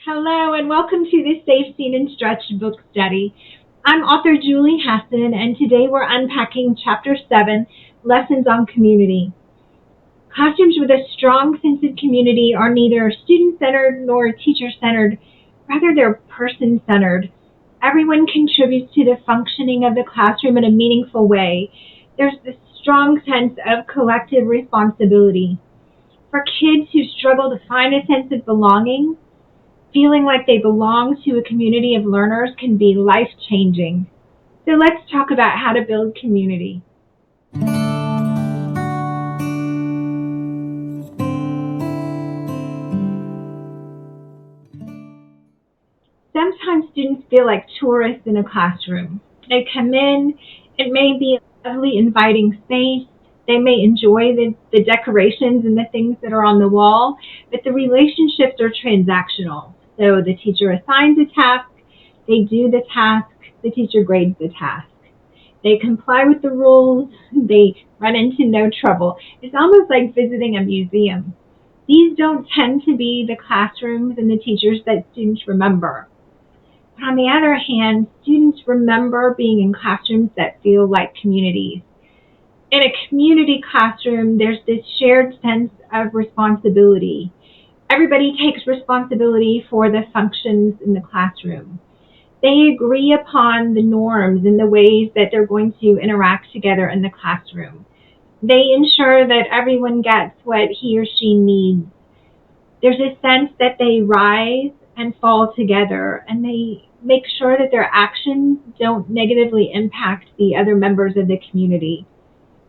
Hello, and welcome to the Safe, Seen, and Stretched book study. I'm author Schmidt Hasson, and today we're unpacking Chapter 7, Lessons on Community. Classrooms with a strong sense of community are neither student-centered nor teacher-centered. Rather, they're person-centered. Everyone contributes to the functioning of the classroom in a meaningful way. There's this strong sense of collective responsibility. For kids who struggle to find a sense of belonging, feeling like they belong to a community of learners can be life-changing. So let's talk about how to build community. Sometimes students feel like tourists in a classroom. They come in, it may be a lovely, inviting space. They may enjoy the decorations and the things that are on the wall, but the relationships are transactional. So the teacher assigns a task, they do the task, the teacher grades the task. They comply with the rules, they run into no trouble. It's almost like visiting a museum. These don't tend to be the classrooms and the teachers that students remember. But on the other hand, students remember being in classrooms that feel like communities. In a community classroom, there's this shared sense of responsibility. Everybody takes responsibility for the functions in the classroom. They agree upon the norms and the ways that they're going to interact together in the classroom. They ensure that everyone gets what he or she needs. There's a sense that they rise and fall together, and they make sure that their actions don't negatively impact the other members of the community.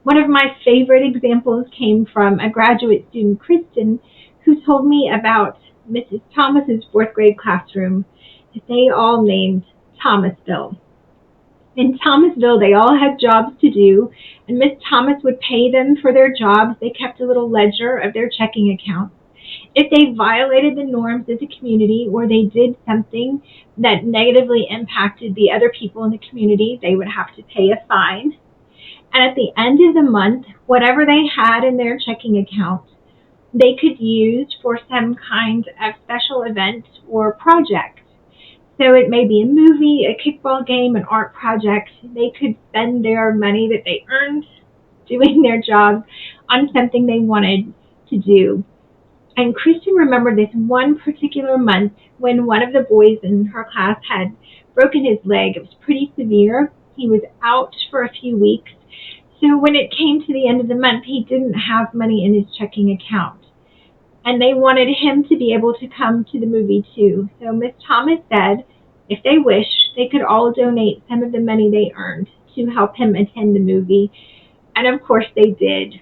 One of my favorite examples came from a graduate student, Kristen, who told me about Mrs. Thomas's fourth grade classroom that they all named Thomasville. In Thomasville, they all had jobs to do, and Miss Thomas would pay them for their jobs. They kept a little ledger of their checking accounts. If they violated the norms of the community or they did something that negatively impacted the other people in the community, they would have to pay a fine. And at the end of the month, whatever they had in their checking account, they could use for some kind of special event or project. So it may be a movie, a kickball game, an art project. They could spend their money that they earned doing their job on something they wanted to do. And Kristen remembered this one particular month when one of the boys in her class had broken his leg. It was pretty severe. He was out for a few weeks. So when it came to the end of the month, he didn't have money in his checking account. And they wanted him to be able to come to the movie too. So Miss Thomas said, if they wish, they could all donate some of the money they earned to help him attend the movie. And of course they did.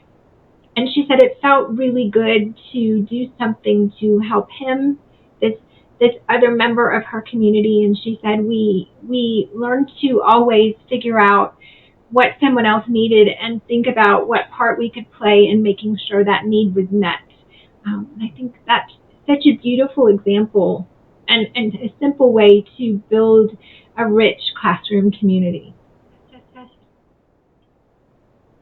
And she said it felt really good to do something to help him, this other member of her community. And she said we learned to always figure out what someone else needed and think about what part we could play in making sure that need was met. I think that's such a beautiful example and a simple way to build a rich classroom community.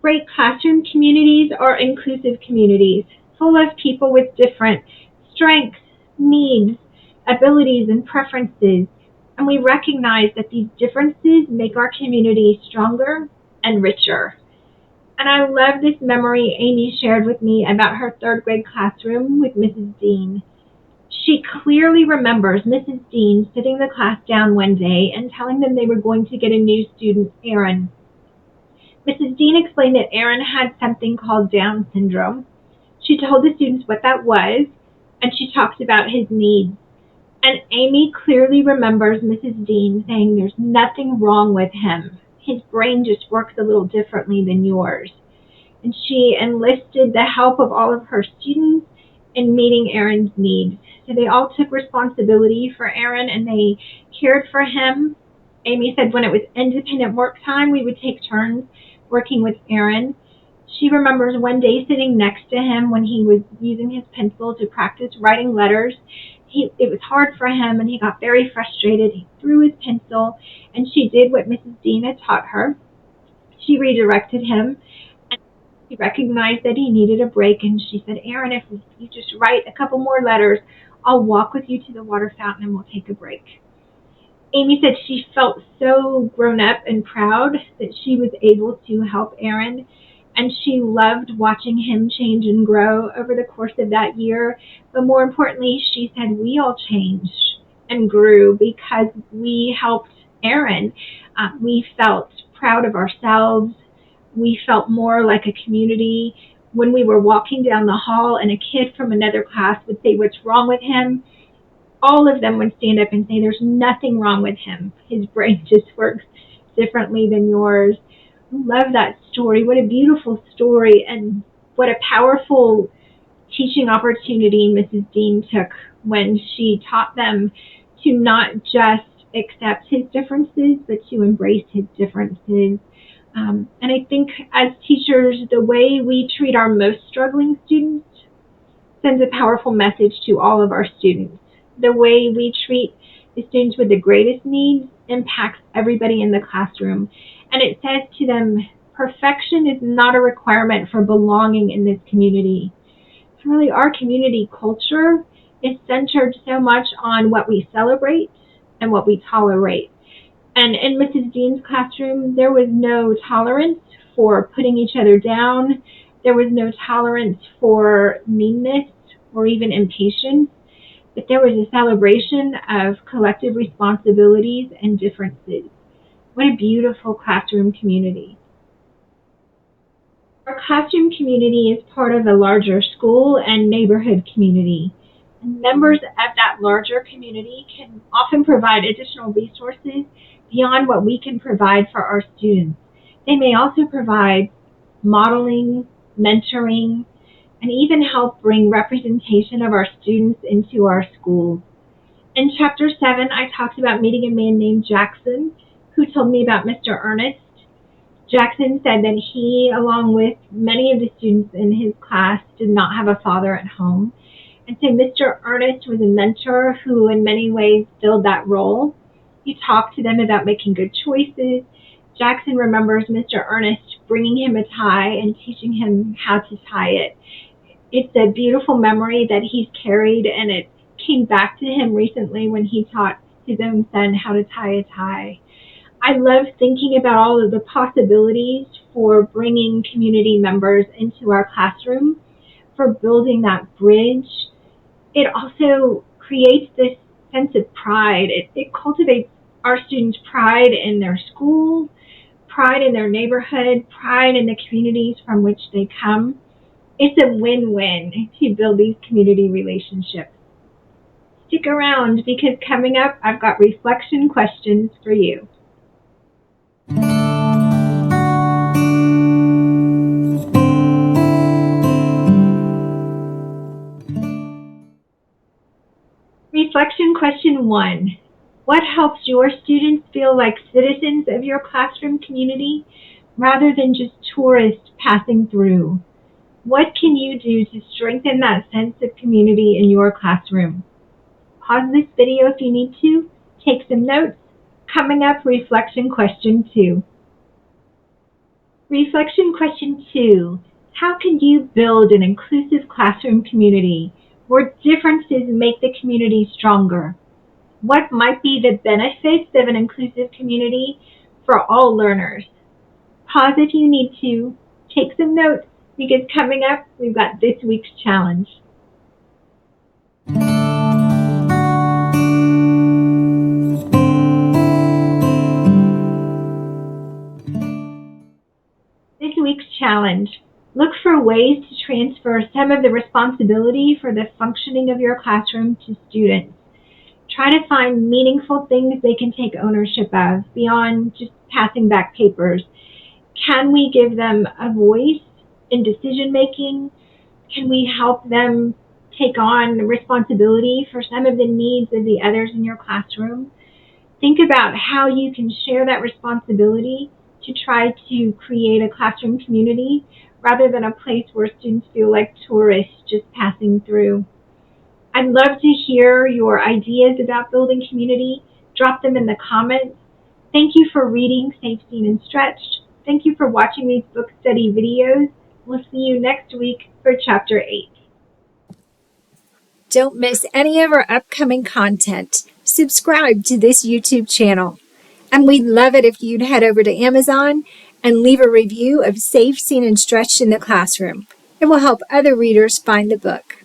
Great classroom communities are inclusive communities, full of people with different strengths, needs, abilities, and preferences. And we recognize that these differences make our community stronger and richer. And I love this memory Amy shared with me about her third grade classroom with Mrs. Dean. She clearly remembers Mrs. Dean sitting the class down one day and telling them they were going to get a new student, Aaron. Mrs. Dean explained that Aaron had something called Down syndrome. She told the students what that was, and she talked about his needs. And Amy clearly remembers Mrs. Dean saying there's nothing wrong with him. His brain just works a little differently than yours. And she enlisted the help of all of her students in meeting Aaron's needs. So they all took responsibility for Aaron and they cared for him. Amy said when it was independent work time, we would take turns working with Aaron. She remembers one day sitting next to him when he was using his pencil to practice writing letters. It was hard for him and he got very frustrated. He threw his pencil and she did what Mrs. Dean had taught her. She redirected him and he recognized that he needed a break, and she said, Aaron, if you just write a couple more letters, I'll walk with you to the water fountain and we'll take a break. Amy said she felt so grown up and proud that she was able to help Aaron, and she loved watching him change and grow over the course of that year. But more importantly, she said we all changed and grew because we helped Aaron. We felt proud of ourselves. We felt more like a community. When we were walking down the hall and a kid from another class would say, "What's wrong with him?" all of them would stand up and say, "There's nothing wrong with him. His brain just works differently than yours." I love that story. What a beautiful story, and what a powerful teaching opportunity Mrs. Dean took when she taught them to not just accept his differences, but to embrace his differences. And I think as teachers, the way we treat our most struggling students sends a powerful message to all of our students. The way we treat the students with the greatest needs impacts everybody in the classroom. And it says to them, perfection is not a requirement for belonging in this community. Really, our community culture is centered so much on what we celebrate and what we tolerate. And in Mrs. Dean's classroom, there was no tolerance for putting each other down. There was no tolerance for meanness or even impatience. But there was a celebration of collective responsibilities and differences. What a beautiful classroom community. Our classroom community is part of a larger school and neighborhood community. And members of that larger community can often provide additional resources beyond what we can provide for our students. They may also provide modeling, mentoring, and even help bring representation of our students into our schools. In Chapter 7, I talked about meeting a man named Jackson, who told me about Mr. Ernest. Jackson said that he, along with many of the students in his class, did not have a father at home. And so Mr. Ernest was a mentor who in many ways filled that role. He talked to them about making good choices. Jackson remembers Mr. Ernest bringing him a tie and teaching him how to tie it. It's a beautiful memory that he's carried, and it came back to him recently when he taught his own son how to tie a tie. I love thinking about all of the possibilities for bringing community members into our classroom, for building that bridge. It also creates this sense of pride. It cultivates our students' pride in their schools, pride in their neighborhood, pride in the communities from which they come. It's a win-win to build these community relationships. Stick around, because coming up, I've got reflection questions for you. Reflection question 1. What helps your students feel like citizens of your classroom community rather than just tourists passing through? What can you do to strengthen that sense of community in your classroom? Pause this video if you need to. Take some notes. Coming up, reflection question 2. Reflection question 2. How can you build an inclusive classroom community where differences make the community stronger? What might be the benefits of an inclusive community for all learners? Pause if you need to. Take some notes, because coming up, we've got this week's challenge. This week's challenge. Look for ways to transfer some of the responsibility for the functioning of your classroom to students. Try to find meaningful things they can take ownership of beyond just passing back papers. Can we give them a voice in decision making? Can we help them take on responsibility for some of the needs of the others in your classroom? Think about how you can share that responsibility to try to create a classroom community rather than a place where students feel like tourists just passing through. I'd love to hear your ideas about building community. Drop them in the comments. Thank you for reading Safe, Seen, and Stretched. Thank you for watching these book study videos. We'll see you next week for Chapter 8. Don't miss any of our upcoming content. Subscribe to this YouTube channel. And we'd love it if you'd head over to Amazon and leave a review of Safe, Seen, and Stretched in the Classroom. It will help other readers find the book.